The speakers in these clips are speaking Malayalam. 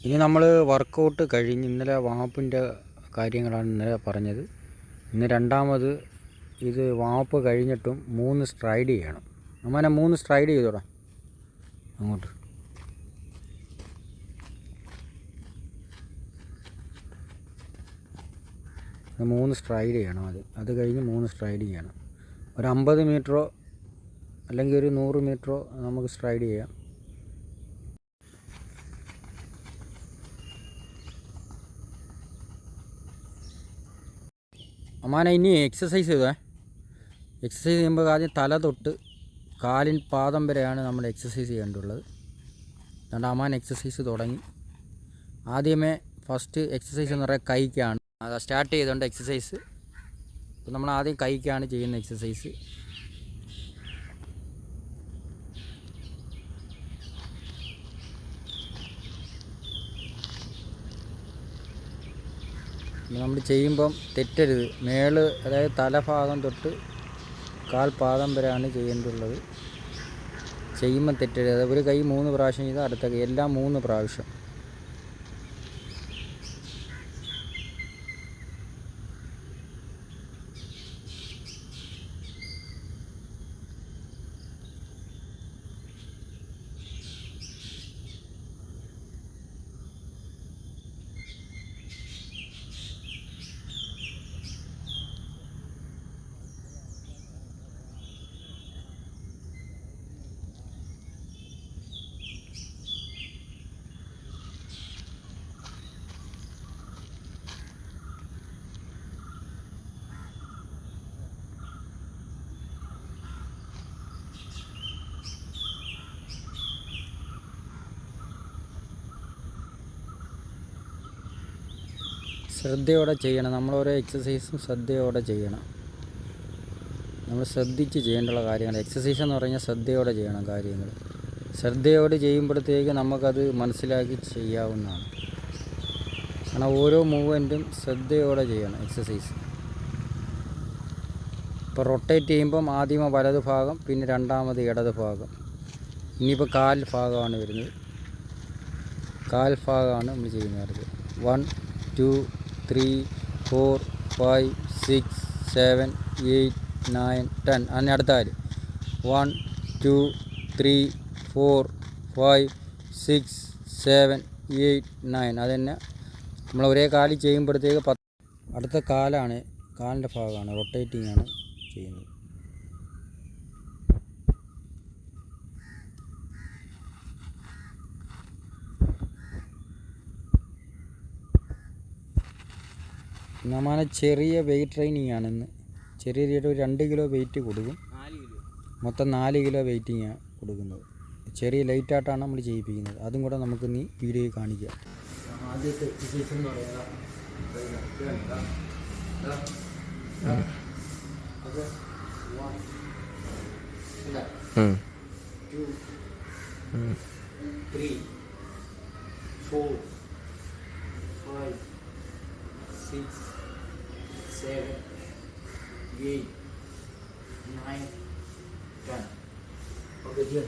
ഇനി നമ്മൾ വർക്കൗട്ട് കഴിഞ്ഞ് ഇന്നലെ വാമപ്പിൻ്റെ കാര്യങ്ങളാണ് ഇന്നലെ പറഞ്ഞത്. ഇന്ന് രണ്ടാമത് ഇത് വാമപ്പ് കഴിഞ്ഞിട്ടും 3 സ്ട്രൈഡ് ചെയ്യണം. അങ്ങനെ 3 സ്ട്രൈഡ് ചെയ്തോടാ അങ്ങോട്ട്. മൂന്ന് സ്ട്രൈഡ് ചെയ്യണം. അത് കഴിഞ്ഞ് 3 സ്ട്രൈഡ് ചെയ്യണം. ഒരു 50 മീറ്ററോ അല്ലെങ്കിൽ ഒരു 100 മീറ്ററോ നമുക്ക് സ്ട്രൈഡ് ചെയ്യാം. അമ്മാനെ ഇനി എക്സസൈസ് ചെയ്തേ. എക്സസൈസ് ചെയ്യുമ്പോൾ ആദ്യം തല തൊട്ട് കാലിൻ പാദം വരെയാണ് നമ്മൾ എക്സസൈസ് ചെയ്യേണ്ടതുള്ളത്. അതുകൊണ്ട് അമ്മാൻ എക്സസൈസ് തുടങ്ങി. ആദ്യമേ ഫസ്റ്റ് എക്സസൈസ് എന്ന് പറയുക കൈക്കാണ്. അത് സ്റ്റാർട്ട് ചെയ്തുകൊണ്ട് എക്സസൈസ്. അപ്പോൾ നമ്മൾ ആദ്യം കൈക്കാണ് ചെയ്യുന്ന എക്സസൈസ്. നമ്മൾ ചെയ്യുമ്പം തെറ്റരുത്. അതായത് തലഭാഗം തൊട്ട് കാൽപാദം വരെയാണ് ചെയ്യേണ്ടതുള്ളത്. ചെയ്യുമ്പം തെറ്റരുത്. ഒരു കൈ 3 പ്രാവശ്യം ചെയ്താൽ അടുത്ത കൈ എല്ലാം 3 പ്രാവശ്യം. ശ്രദ്ധയോടെ ചെയ്യണം. നമ്മളോരോ എക്സസൈസും ശ്രദ്ധയോടെ ചെയ്യണം. നമ്മൾ ശ്രദ്ധിച്ച് ചെയ്യേണ്ടുള്ള കാര്യങ്ങൾ. എക്സസൈസ് എന്ന് പറഞ്ഞാൽ ശ്രദ്ധയോടെ ചെയ്യണം കാര്യങ്ങൾ. ശ്രദ്ധയോടെ ചെയ്യുമ്പോഴത്തേക്ക് നമുക്കത് മനസ്സിലാക്കി ചെയ്യാവുന്നതാണ്. കാരണം ഓരോ മൂവ്മെൻറ്റും ശ്രദ്ധയോടെ ചെയ്യണം എക്സസൈസ്. ഇപ്പോൾ റൊട്ടേറ്റ് ചെയ്യുമ്പം ആദ്യമേ വലത് ഭാഗം, പിന്നെ രണ്ടാമത് ഇടത് ഭാഗം. ഇനിയിപ്പോൾ കാൽ ഭാഗമാണ് വരുന്നത്. കാൽ ഭാഗമാണ് നമ്മൾ ചെയ്യുന്നത്. 1 2 3 4 5 6 7 8 9 10. അതിന് അടുത്ത കാല് 1 2 3 4 5 6 7 8 9. അതുതന്നെ നമ്മൾ ഒരേ കാല് ചെയ്യുമ്പോഴത്തേക്ക് അടുത്ത കാലിൻ്റെ ഭാഗമാണ് റൊട്ടേറ്റിംഗ് ആണ് ചെയ്യുന്നത്. നമ്മാനെ ചെറിയ വെയിറ്റ് ട്രെയിനിങ് ആണ് ഇന്ന്. ചെറിയ ഒരു 2 കിലോ വെയിറ്റ് കൊടുക്കും. മൊത്തം 4 കിലോ വെയിറ്റിങ്ങാണ് കൊടുക്കുന്നത്. ചെറിയ ലൈറ്റായിട്ടാണ് നമ്മൾ ചെയ്യിപ്പിക്കുന്നത്. അതും കൂടെ നമുക്ക് നീ വീഡിയോയിൽ കാണിക്കാം. ആദ്യത്തെ എക്സസൈസ് എന്ന് പറയുന്നത് 2 3 4 5 6 7 8 9 10. ഓക്കെ ചെയ്യാം.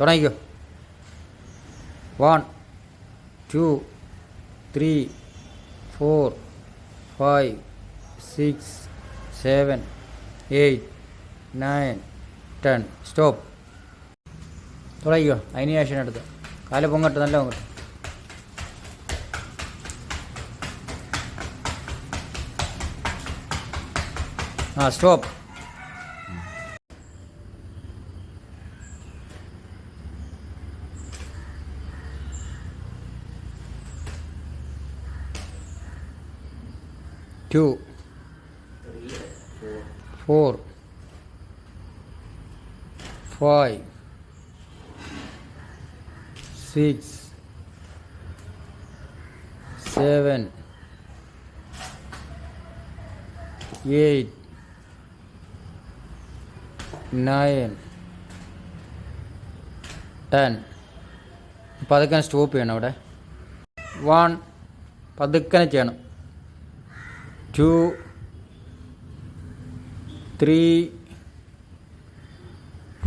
തുടങ്ങിക്കോ. 1 2 3 4 5 6 7 8 9 10. സ്റ്റോപ്പ്. തുടങ്ങിക്കോ. അതിന് ശേഷം എടുത്ത് കാല് പൊങ്ങട്ട്, നല്ല പൊങ്ങട്ട്. സ്റ്റോപ്പ്. Two, 4 5 6 7 8 9 10. പതുക്കെ സ്റ്റോപ്പ് ചെയ്യണം. അവിടെ 1 പതുക്കെ ചെയ്യണം. 2 3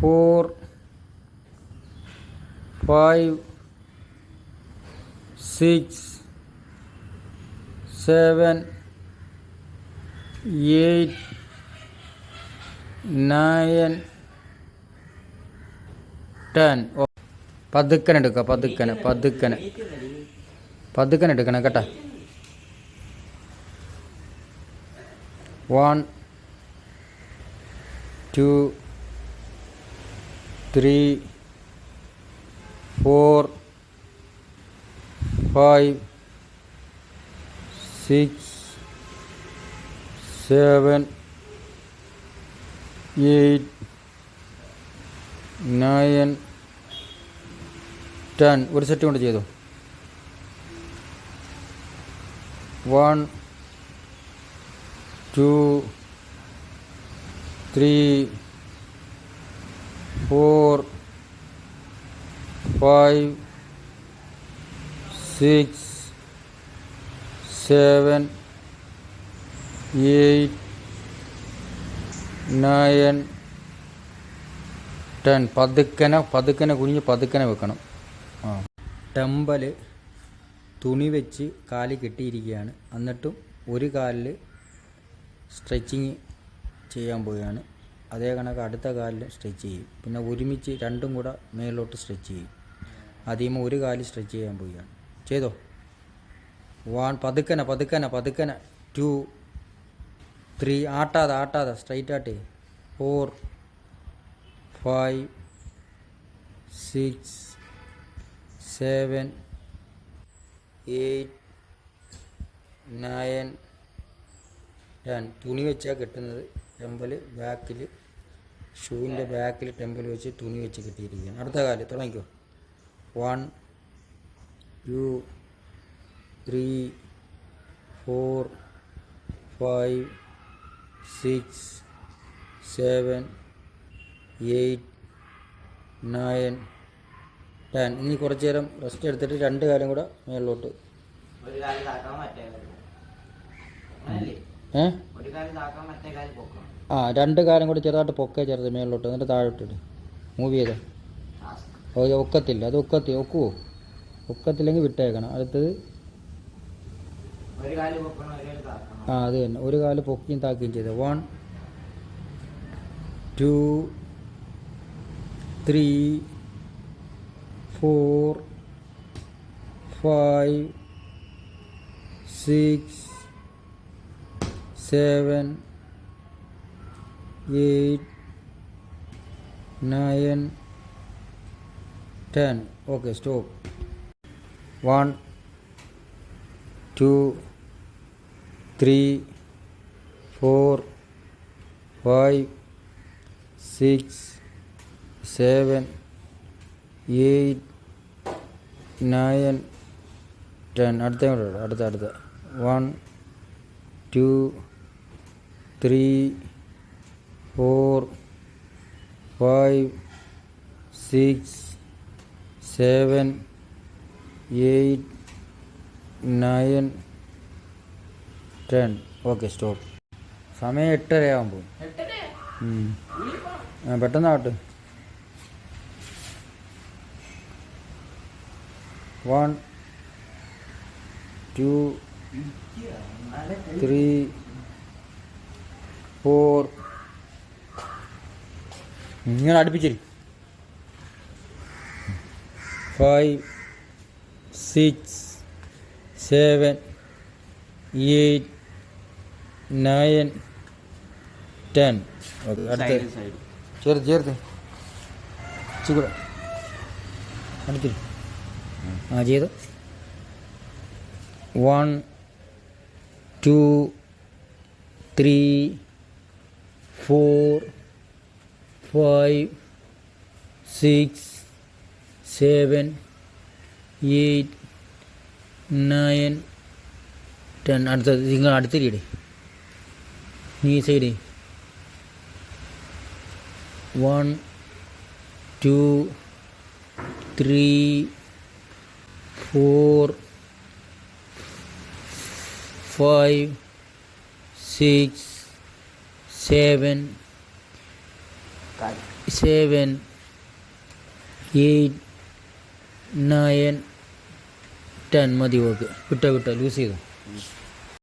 4 5 6 7 8 9 10. പതുക്കനെ എടുക്കുക, പതുക്കനെ എടുക്കണം കേട്ടോ. 1 2 3 4 5 6 7 8 9 10. ഒരു സെറ്റ് കൊണ്ട് ചെയ്തു. 1 2 3 4 5 6 7 8 9 10. പതുക്കനെ കുനിഞ്ഞ് പതുക്കനെ വെക്കണം. ടെമ്പൽ തുണി വെച്ച് കാല് കെട്ടിയിരിക്കുകയാണ്. എന്നിട്ടും ഒരു കാലിൽ സ്ട്രെച്ചിങ് ചെയ്യാൻ പോവുകയാണ്. അതേ കണക്ക് അടുത്ത കാലിൽ സ്ട്രെച്ച് ചെയ്യും. പിന്നെ ഒരുമിച്ച് രണ്ടും കൂടെ മേലോട്ട് സ്ട്രെച്ച് ചെയ്യും. ആദ്യമേ ഒരു കാല് സ്ട്രെച്ച് ചെയ്യാൻ പോവുകയാണ്. ചെയ്തോ. 1 പതുക്കനെ 2 3 ആട്ടാതെ സ്ട്രൈറ്റ് ആട്ടേ. 4 5 6 7 8 9 10. തുണി വെച്ചാണ് കെട്ടുന്നത്. ടെമ്പൽ ബാക്കിൽ, ഷൂവിൻ്റെ ബാക്കിൽ ടെമ്പൽ വെച്ച് തുണി വെച്ച് കെട്ടിയിരിക്കുകയാണ്. അടുത്ത കാല് തുടങ്ങിക്കോ. 1 2 3 4 5 6 7 8 9 10. ഇനി കുറച്ച് നേരം റെസ്റ്റ് എടുത്തിട്ട് രണ്ട് കാലം കൂടെ മേളിലോട്ട്. രണ്ട് കാലം കൂടെ ചെറുതായിട്ട് ചെറുത് മേളിലോട്ട്, എന്നിട്ട് താഴോട്ടിട്ട് മൂവ് ചെയ്തോ. ഒക്കത്തില്ല, അത് ഒക്കുവോ? ഒക്കത്തില്ലെങ്കിൽ വിട്ടേക്കണം. അടുത്തത് അത് തന്നെ, ഒരു കാല് പൊക്കിയും താക്കുകയും ചെയ്തോ. 1 2 3 4 5 6 7 8 9 10. Okay, stop. 1 2 3 4 5 6 7 8 9 10. അടുത്ത 1 2 3 4 5 6 7 8 9 10. Okay, stop. സമയം 8:30 ആകുമ്പോൾ. പെട്ടെന്നാവട്ടെ. 1 2 3 4. ഇങ്ങനെ അടുപ്പിച്ചിരി. 5 6 7 8 9 10. ഓക്കെ, അടുത്ത ചേർത്ത് ഇച്ചിരി അടുത്തിരി. ചെയ്തു. 1 2 3 4 5 6 7 8 9 10. അടുത്തത് നിങ്ങൾ അടുത്തിരിയടേ, നീ സൈഡ്. 1 2 3 4 5 6 7 8 9 10 മതി. ഓക്കെ, കിട്ടോ ലൂസ് ചെയ്തോ.